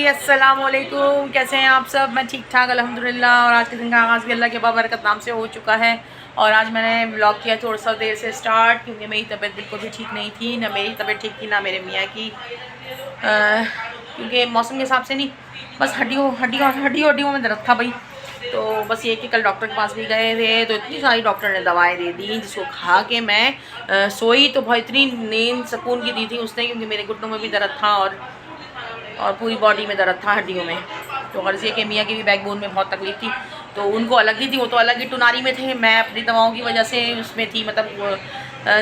अस्सलाम वालेकुम। कैसे हैं आप सब? मैं ठीक ठाक अल्हम्दुलिल्लाह। और आज के दिन का आगाज़ भी अल्लाह के बाबरकत नाम से हो चुका है। और आज मैंने व्लॉग किया थोड़ा सा देर से स्टार्ट, क्योंकि मेरी तबीयत बिल्कुल भी ठीक नहीं थी। ना मेरी तबीयत ठीक थी ना मेरे मियाँ की, क्योंकि मौसम के हिसाब से नहीं, बस हड्डियों में दर्द था भाई। तो बस ये कि कल डॉक्टर के पास भी गए थे, तो इतनी सारी डॉक्टर ने दवाएं दे दी, जिसको खा के मैं सोई तो बहुत इतनी नींद सुकून की दी थी उसने, क्योंकि मेरे घुटनों में भी दर्द था और पूरी बॉडी में दर्द था, हड्डियों में। तो गर्ज़िया के मियाँ की भी बैकबोन में बहुत तकलीफ थी, तो उनको अलग ही थी, वो तो अलग ही टुनारी में थे। मैं अपनी दवाओं की वजह से उसमें थी, मतलब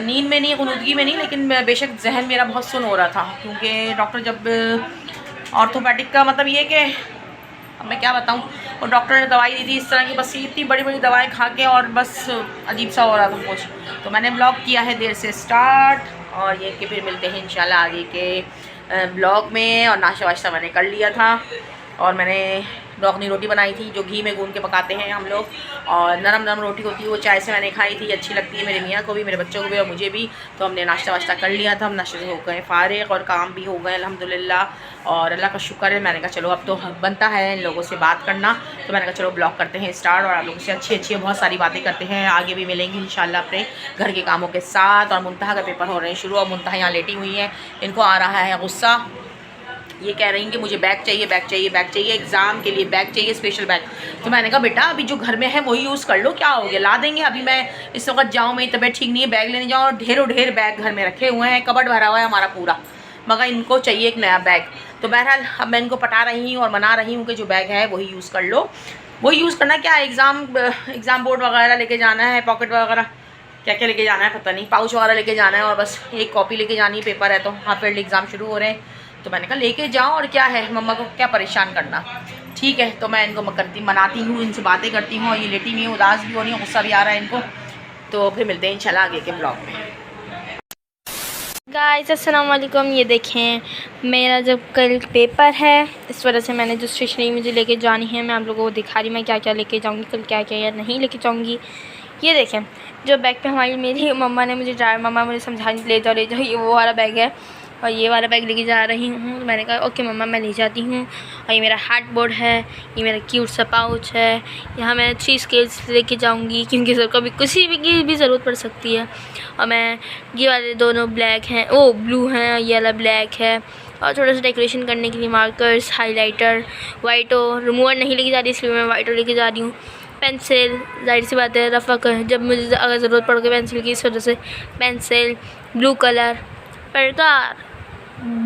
नींद में नहीं, गुनूदगी में नहीं, लेकिन बेशक जहन मेरा बहुत सुन हो रहा था, क्योंकि डॉक्टर जब ऑर्थोपेडिक का मतलब ये कि अब मैं क्या बताऊँ, और डॉक्टर ने दवाई दी थी इस तरह की, बस इतनी बड़ी बड़ी दवाएं खा के और बस अजीब सा हो रहा था कुछ। तो मैंने ब्लॉग किया है देर से स्टार्ट, और ये कि फिर मिलते हैं इंशाल्लाह आगे के ब्लॉग में। और नाश्ता वाश्ता मैंने कर लिया था, और मैंने रोगनी रोटी बनाई थी, जो घी में गूंद के पकाते हैं हम लोग, और नरम नरम रोटी होती है, वो चाय से मैंने खाई थी, अच्छी लगती है मेरे मियाँ को भी, मेरे बच्चों को भी और मुझे भी। तो हमने नाश्ता वाश्ता कर लिया था, हम नाश्ते से हो गए फ़ारिग और काम भी हो गए अल्हम्दुलिल्लाह। और अल्लाह का शुक्र है। मैंने कहा चलो अब तो हक बनता है इन लोगों से बात करना, तो मैंने कहा चलो ब्लॉग करते हैं स्टार्ट, और आप लोगों से अच्छी अच्छी बहुत सारी बातें करते हैं। आगे भी मिलेंगे इंशाल्लाह अपने घर के कामों के साथ। और मुंतहा का पेपर हो रहे हैं शुरू, और मुंतहा यहाँ लेटी हुई हैं, इनको आ रहा है गुस्सा। ये कह रही हैं कि मुझे बैग चाहिए, बैग चाहिए, बैग चाहिए, एग्ज़ाम के लिए बैग चाहिए, स्पेशल बैग। तो मैंने कहा बेटा अभी जो घर में है वही यूज़ कर लो, क्या हो गया, ला देंगे। अभी मैं इस वक्त जाऊँ, मेरी तबीयत ठीक नहीं है, बैग लेने जाऊँ, और ढेरों ढेर बैग घर में रखे हुए हैं, कबर्ड भरा हुआ है हमारा पूरा, मगर इनको चाहिए एक नया बैग। तो बहरहाल अब मैं इनको पटा रही हूँ और मना रही हूँ कि जो बैग है वही यूज़ कर लो। वही यूज़ करना क्या है, एग्ज़ाम बोर्ड वगैरह लेके जाना है, पॉकेट वगैरह क्या क्या लेके जाना है पता नहीं, पाउच वगैरह लेके जाना है, और बस एक कॉपी लेके जानी है, पेपर है तो हाफ ईयरली एग्ज़ाम शुरू हो रहे हैं। तो मैंने कहा लेके जाओ, और क्या है, मम्मा को क्या परेशान करना। ठीक है, तो मैं इनको मनाती हूँ, इनसे बातें करती हूँ, और ये लेटी हुई है, उदास भी हो रही है, गुस्सा भी आ रहा है इनको। तो फिर मिलते हैं इंशाल्लाह आगे के ब्लॉग में। गाइस अस्सलाम वालेकुम। ये देखें मेरा जब कल पेपर है, इस वजह से मैंने जो स्टेशनरी मुझे लेके जानी है, मैं आप लोगों को दिखा रही, मैं क्या क्या लेके जाऊंगी कल, क्या क्या या नहीं लेके जाऊंगी। ये देखें जो बैग पे हमारी मेरी मम्मा ने मुझे मम्मा मुझे समझाने ले जाओ, ये वो वाला बैग है, और ये वाला बैग लेके जा रही हूँ। तो मैंने कहा ओके मम्मा मैं ले जाती हूँ। और ये मेरा हार्ड बोर्ड है, ये मेरा क्यूट सा पाउच है, यहाँ मैं 3 स्केल्स लेके जाऊँगी, क्योंकि सर कभी किसी की भी ज़रूरत पड़ सकती है। और मैं ये वाले दोनों ब्लैक हैं, ओ ब्लू हैं, ये वाला ब्लैक है। और थोड़ा सा डेकोरेशन करने के लिए मार्कर्स, हाइलाइटर, वाइटो रिमूवर नहीं लेके जा रही, इसलिए मैं वाइटो लेके जा रही हूँ। पेंसिल, जाहिर सी बात है रफ़क, जब मुझे अगर ज़रूरत पड़ गई पेंसिल की, इस वजह से पेंसिल, ब्लू कलर, प्रकार,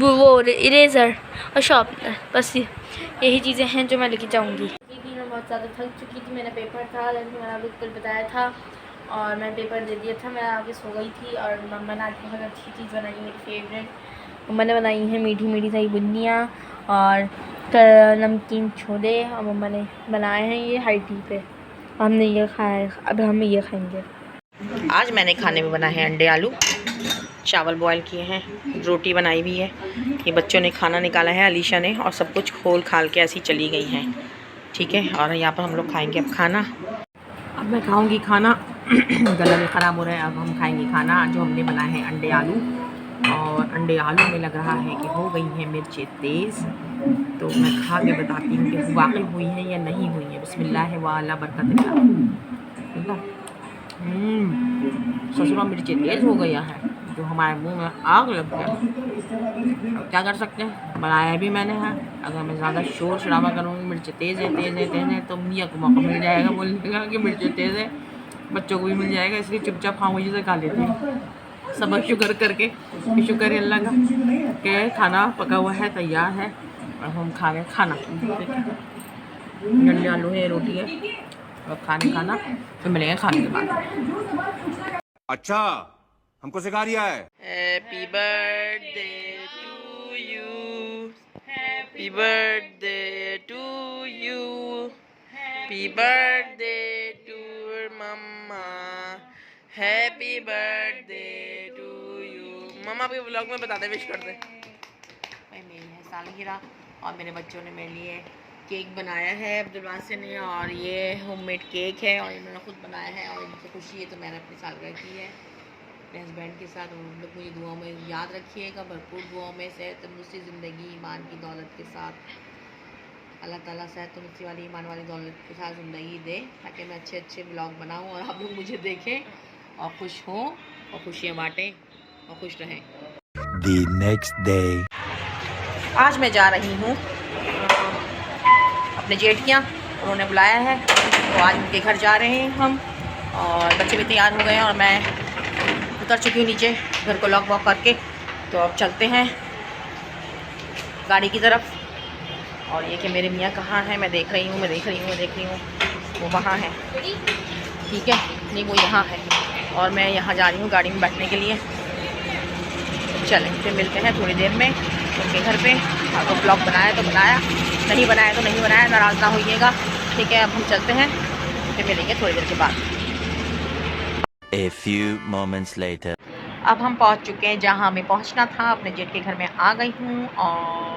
वो इरेज़र और शार्पनर, बस यही चीज़ें हैं जो मैं लेके जाऊँगी। मैं बहुत ज़्यादा थक चुकी थी, मेरा पेपर था जैसे मैंने आपको कल बताया था, और मैं पेपर दे दिया था, मैं आगे सो गई थी। और मम्मा ने आज बहुत अच्छी चीज़ बनाई है, मेरी फेवरेट। मम्मा ने बनाई है मीठी मीठी सी बुनियाँ और नमकीन छोले, और मम्मा ने बनाए हैं ये हाई टी पे। हमने ये खाया है, अब हम ये खाएंगे। आज मैंने खाने में बना है अंडे आलू, चावल बॉयल किए हैं, रोटी बनाई भी है। ये बच्चों ने खाना निकाला है, अलीशा ने, और सब कुछ खोल खाल के ऐसी चली गई हैं। ठीक है, और यहाँ पर हम लोग खाएंगे अब खाना। अब मैं खाऊंगी खाना गला में ख़राब हो रहा है। अब हम खाएंगे खाना जो हमने बनाया है अंडे आलू, और अंडे आलू में लग रहा है कि हो गई है मिर्चें तेज़। तो मैं खा के बताती हूँ कि वाकई हुई है या नहीं हुई है। बिस्मिल्लाह वाला बरकत। ससुरा मिर्चें तेज़ हो गया है, जो हमारे मुंह में आग लग गया। अब क्या कर सकते हैं, बनाया भी मैंने है। अगर मैं ज़्यादा शोर शराबा करूँगी, मिर्च तेज़ है तेज़ है तेज़ है, तो मियाँ को मौका मिल जाएगा बोलने का कि मिर्च तेज़ है, बच्चों को भी मिल जाएगा। इसलिए चुपचाप खामोशी से खा लेती हूँ, सबर शुक्र करके। शुक्र है अल्लाह का कि खाना पका हुआ है, तैयार है, और हम खा रहे हैं खाना। गंडे आलू है, रोटी है, अब खाना फिर मिलेंगे खाने के बाद। अच्छा, हमको सिखा रिया है। Happy birthday to you, happy birthday to you, happy birthday to मम्मा, हैप्पी बर्थडे टू यू। मम्मा आपके व्लॉग में बता दे, विश कर दे। भाई मेरी है सालगिरह, और मेरे बच्चों ने मेरे लिए केक बनाया है अब्दुल वासिर ने, और ये होममेड केक है, और ये मैंने खुद बनाया है, और इनकी खुशी है तो मैंने अपनी सालगिरह की है अपने हस्बैंड के साथ। उन लोग मुझे दुआओं में याद रखिएगा, भरपूर दुआओं में, सेहत तंदुरुस्ती, ज़िंदगी, ईमान की दौलत के साथ। अल्लाह ताला सेहत तंदुरुस्ती वाली ईमान वाली दौलत के साथ ज़िंदगी दे, ताकि मैं अच्छे अच्छे ब्लॉग बनाऊं और आप लोग मुझे देखें और खुश हों और खुशियाँ बाँटें और खुश रहें। The next day. आज मैं जा रही हूँ अपने जेठ के यहाँ, उन्होंने बुलाया है तो आज उनके घर जा रहे हैं हम, और बच्चे भी तैयार हो गए हैं और मैं उतर चुकी हूँ नीचे घर को लॉक वॉक करके। तो अब चलते हैं गाड़ी की तरफ। और ये कि मेरे मियाँ कहाँ हैं, मैं देख रही हूँ वो वहाँ है, ठीक है, नहीं वो यहाँ है और मैं यहाँ जा रही हूँ गाड़ी में बैठने के लिए। चलें फिर मिलते हैं थोड़ी देर में उनके घर पे। अगर ब्लॉग बनाया तो बनाया, नहीं बनाया तो नहीं बनाया, नाराज़ ना होइएगा, ठीक है। अब हम चलते हैं, फिर मिलेंगे थोड़ी देर के बाद। A few moments later. अब हम पहुंच चुके हैं जहां हमें पहुंचना था, अपने जेठ के घर में आ गई हूं और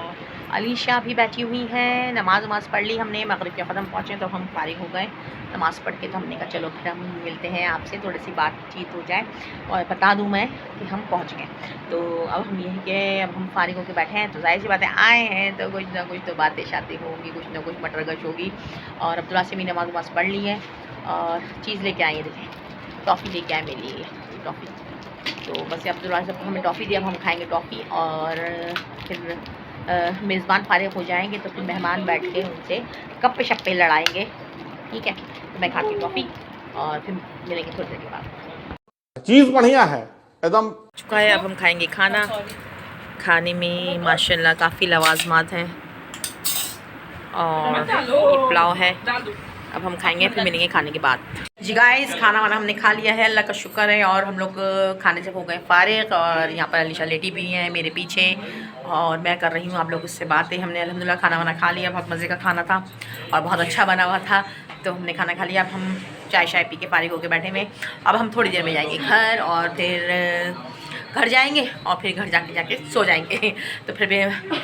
अलीशा भी बैठी हुई है। नमाज वमाज पढ़ ली हमने, मगरिब के ख़त्म पहुँचे तो हम फारिग हो गए नमाज़ पढ़ के। तो हमने कहा चलो फिर हम मिलते हैं आपसे, थोड़ी सी बातचीत हो जाए और बता दूं मैं कि हम पहुंच गए। तो अब हम यही कि अब हम फारिग होकर बैठे हैं, तो जाहिर सी बातें आए हैं तो कुछ ना कुछ तो बातें शातें होंगी, कुछ ना कुछ मटरगश होगी। और अब्दुल्ला से भी नमाज वमाज पढ़ ली है और चीज़ लेके आई है, देखें टॉफ़ी लेके आए मेरे लिए टॉफ़ी। तो बस अब्दुल्ला से हमें टॉफ़ी दी, अब हम खाएँगे टॉफ़ी और फिर मेज़बान फारिग हो जाएंगे तो फिर मेहमान बैठ के उनसे गप्पे शप्पे लड़ाएंगे, ठीक है। तो मैं खाती टॉफ़ी और फिर मिलेंगे थोड़ी देर के बाद। चीज़ बढ़िया है एकदम। चुका है, अब हम खाएंगे खाना। खाने में माशाल्लाह काफ़ी लवाजमात हैं और ये पुलाव है। अब हम खाएंगे, फिर मिलेंगे खाने के बाद। जी गाइस, खाना वाना हमने खा लिया है, अल्लाह का शुक्र है। और हम लोग खाने से हो गए फारिग और यहाँ पर अलीशा लेटी भी हैं मेरे पीछे और मैं कर रही हूँ आप लोग उससे बातें। हमने अल्हम्दुलिल्लाह खाना वाना खा लिया, बहुत मज़े का खाना था और बहुत अच्छा बना हुआ था। तो हमने खाना खा लिया, अब हम चाय शाय पी के फारिग होकर बैठे हुए। अब हम थोड़ी देर में जाएंगे घर और फिर घर जाएंगे और फिर घर जाके सो जाएंगे। तो फिर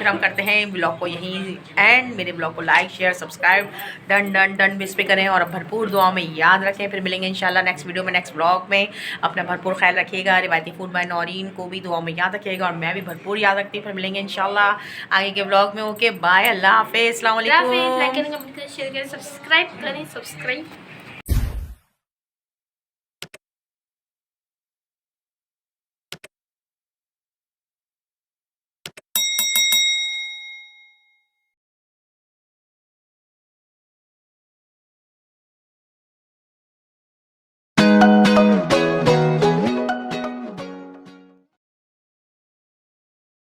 हम करते हैं ब्लॉग को यहीं एंड। मेरे ब्लॉग को लाइक शेयर सब्सक्राइब डन इस पे करें और भरपूर दुआ में याद रखें। फिर मिलेंगे इंशाल्लाह नेक्स्ट वीडियो में, नेक्स्ट ब्लॉग में। अपना भरपूर ख्याल रखिएगा। रिवायती फूड बाय नौरीन को भी दुआ में याद रखिएगा और मैं भी भरपूर याद रखती हूँ। फिर मिलेंगे इंशाल्लाह आगे के ब्लॉग में। ओके बाय, अल्लाह हाफिज़, अस्सलाम वालेकुम। लाइक करें, कमेंट करें, शेयर करें, सब्सक्राइब करें, सब्सक्राइब